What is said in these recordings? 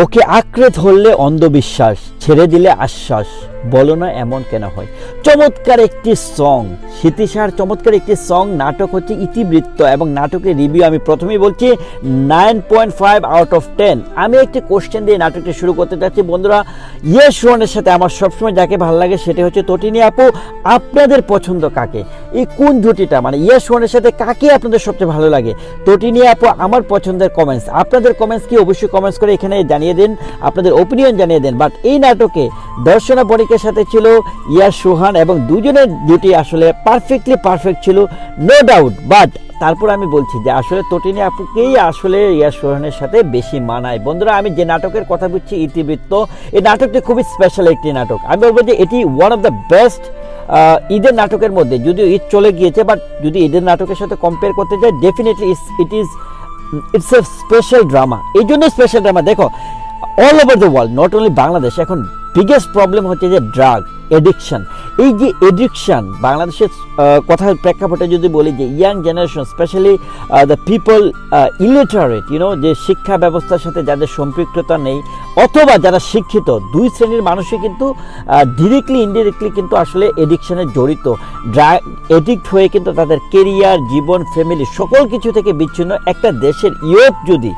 ওকে আঁকড়ে ধরলে অন্ধবিশ্বাস, ছেড়ে দিলে আশ্বাস, বলো না এমন কেন হয়। চমৎকার একটি সং, স্মৃতিসার চমৎকার একটি সং। নাটক হচ্ছে ইতিবৃত্ত এবং নাটকের রিভিউ আমি প্রথমেই বলছি 9.5 আউট অফ 10। আমি একটি কোশ্চেন দিয়ে নাটকটি শুরু করতে চাচ্ছি বন্ধুরা। ইয়েস রোহানের সাথে আমার সবসময় যাকে ভালো লাগে সেটা হচ্ছে তটিনী আপু। আপনাদের পছন্দ কাকে, এই কোন জুটিটা, মানে ইয়েস রোহানের সাথে কাকে আপনাদের সবচেয়ে ভালো লাগে? তটিনী আপু আমার পছন্দের কমেন্টস, আপনাদের কমেন্টস কি অবশ্যই কমেন্টস করে এখানে জানিয়ে দিন, আপনাদের ওপিনিয়ন জানিয়ে দেন। বাট এই নাটকে দর্শনা বণিকের সাথে ছিল ইয়াস রোহান এবং দুজনের জুটি আসলে পারফেক্ট ছিল, নো ডাউট। বাট তারপর আমি বলছি যে আসলে তটিনী আপুকেই আসলে ইয়াস রোহানের সাথে বেশি মানায়। বন্ধুরা আমি যে নাটকের কথা বলছি ইতিবৃত্ত, এই নাটকটি খুবই স্পেশাল একটি নাটক। আমি বলবো যে এটি ওয়ান অফ দ্য বেস্ট ঈদের নাটকের মধ্যে, যদিও ঈদ চলে গিয়েছে, বাট যদি ঈদের নাটকের সাথে কম্পেয়ার করতে যাই definitely it's a special drama. এই জন্য স্পেশাল ড্রামা, দেখো all over the world, not only Bangladesh, এখন বিগেস্ট প্রবলেম হচ্ছে যে ড্রাগ এডিকশন। এই যে এডিকশন বাংলাদেশের কথার প্রেক্ষাপটে যদি বলি যে young generation, specially the people illiterate, যে শিক্ষা ব্যবস্থার সাথে যাদের সম্পৃক্ততা নেই অথবা যারা শিক্ষিত, দুই শ্রেণীর মানুষই কিন্তু ডিরেক্টলি ইনডিরেক্টলি কিন্তু আসলে এডিকশনে জড়িত। ড্রাগ এডিক্ট হয়ে কিন্তু তাদের কেরিয়ার, জীবন, ফ্যামিলি সকল কিছু থেকে বিচ্ছিন্ন। একটা দেশের ইয়ুথ যদি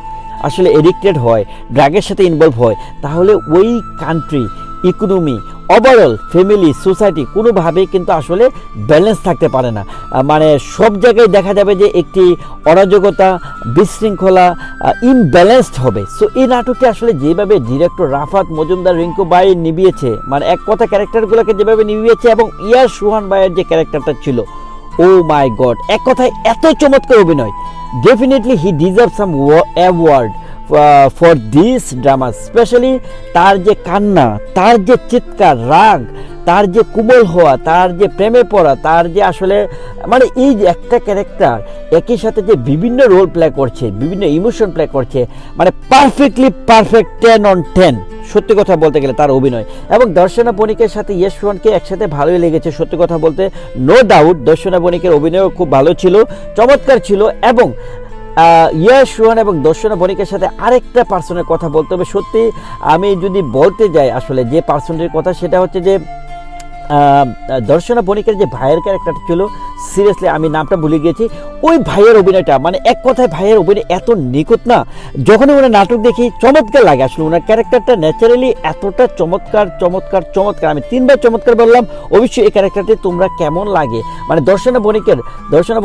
আসলে এডিক্টেড হয়, ড্রাগের সাথে ইনভলভ হয়, তাহলে ওই country, economy, overall family, society কোনোভাবেই কিন্তু আসলে ব্যালেন্স থাকতে পারে না। মানে সব জায়গায় দেখা যাবে যে একটি অরাজকতা, বিশৃঙ্খলা, ইমব্যালেন্সড হবে। সো এই নাটকটি আসলে যেভাবে ডিরেক্টর রাফাত মজুমদার, রিঙ্কু ভাই নিভিয়েছে, মানে এক কথা ক্যারেক্টারগুলোকে যেভাবে নিভিয়েছে, এবং ইয়াস রোহান ভাইয়ের যে ক্যারেক্টারটা ছিল, ও মাই গড, এক কথায় এত চমৎকার অভিনয়। Definitely he deserve some award for this drama. Specially তার যে কান্না, তার যে চিৎকার, রাগ, তার যে কুমল হওয়া, তার যে প্রেমে পড়া, তার যে আসলে মানে এই যে একটা ক্যারেক্টার একই সাথে যে বিভিন্ন রোল প্লে করছে, বিভিন্ন ইমোশন প্লে করছে, মানে পারফেক্ট 10 on 10। সত্যি কথা বলতে গেলে তার অভিনয়, এবং দর্শনা বণিকের সাথে ইয়েস রোহানকে একসাথে ভালোই লেগেছে। সত্যি কথা বলতে নো ডাউট দর্শনা বণিকের অভিনয়ও খুব ভালো ছিল, চমৎকার ছিল। এবং ইয়াস রোহান এবং দর্শনা বণিকের সাথে আরেকটা পার্সনের কথা বলতে হবে। সত্যি আমি যদি বলতে যাই আসলে যে পার্সনটির কথা, সেটা হচ্ছে যে দর্শনা বণিকের যে ভাইয়ের ক্যারেক্টারটা ছিল, সিরিয়াসলি আমি নামটা ভুলে গিয়েছি, ওই ভাইয়ের অভিনয়টা, মানে এক কথায় ভাইয়ের অভিনয় এত নিখুঁত না, যখনই ওনার নাটক দেখি চমৎকার লাগে। আসলে ওনার ক্যারেক্টারটা ন্যাচারালি এতটা চমৎকার, আমি 3 বার চমৎকার বললাম। অবশ্যই এই ক্যারেক্টারটি তোমরা কেমন লাগে, মানে দর্শনা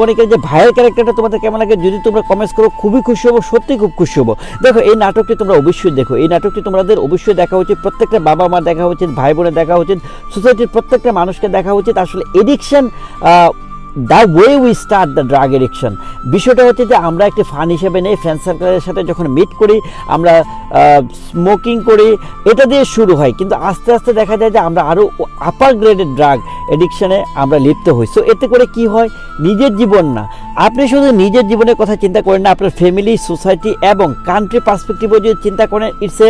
বণিকের যে ভাইয়ের ক্যারেক্টারটা তোমাদের কেমন লাগে যদি তোমরা কমেন্টস করো, খুবই খুশি হবো, সত্যি খুব খুশি হবো। দেখো এই নাটকটি তোমরা অবশ্যই দেখো, এই নাটকটি তোমাদের অবশ্যই দেখা উচিত, প্রত্যেকটা বাবা মা দেখা উচিত, ভাই বোনের দেখা উচিত, সোসাইটির প্রত্যেকটা মানুষকে দেখা উচিত। আসলে addiction, the way we start the drug addiction, বিষয়টা হচ্ছে যে আমরা একটি ফান হিসেবে নেই, ফ্রেন্ড সার্কেলের সাথে যখন মিট করি, আমরা স্মোকিং করি, এটা দিয়ে শুরু হয়, কিন্তু আস্তে আস্তে দেখা যায় যে আমরা আরও আপার গ্রেডের ড্রাগ এডিকশনে আমরা লিপ্ত হই। সো এতে করে কি হয়, নিজের জীবন না, আপনি শুধু নিজের জীবনের কথা চিন্তা করেন না, আপনার ফ্যামিলি, সোসাইটি এবং কান্ট্রি পার্সপেক্টিভও যদি চিন্তা করেন, it's a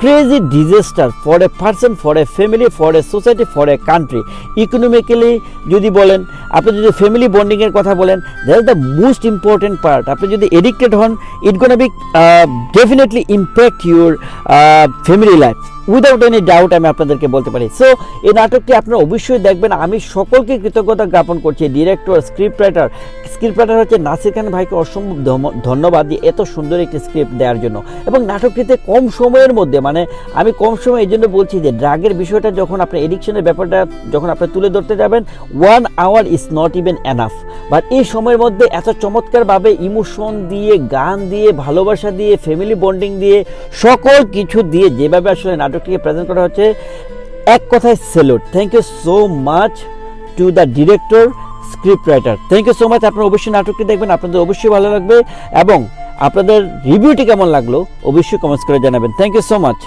crazy disaster for a person, for a family, for a society, for a country. Economically যদি বলেন, আপনি যদি ফ্যামিলি বন্ডিংয়ের কথা বলেন, that is the most important part. আপনি যদি এডিক্টেড হন, it gonna be definitely impact your family life, without any doubt আমি আপনাদেরকে বলতে পারি। সো এই নাটকটি আপনারা অবশ্যই দেখবেন। আমি সকলকে কৃতজ্ঞতা জ্ঞাপন করছি, ডিরেক্টর, স্ক্রিপ্ট রাইটার হচ্ছে নাসির খান ভাইকে অসম্ভব ধন্যবাদ দিয়ে এত সুন্দর একটি স্ক্রিপ্ট দেওয়ার জন্য। এবং নাটকটিতে কম সময়ের মধ্যে, মানে আমি কম সময় এই জন্য বলছি যে ড্রাগের বিষয়টা যখন আপনি এডিকশনের ব্যাপারটা যখন আপনি তুলে ধরতে যাবেন, 1 hour is not even enough. But এই সময়ের মধ্যে এত চমৎকারভাবে ইমোশন দিয়ে, গান দিয়ে, ভালোবাসা দিয়ে, ফ্যামিলি বন্ডিং দিয়ে, সকল কিছু দিয়ে যেভাবে আসলে নাটকটিকে প্রেজেন্ট করা হচ্ছে, এক কথায় salute. Thank you so much to the director, script writer, thank you so much. আপনারা অবশ্যই নাটকটি দেখবেন, আপনাদের অবশ্যই ভালো লাগবে, এবং আপনাদের রিভিউটি কেমন লাগলো অবশ্যই কমেন্টস করে জানাবেন। Thank you so much.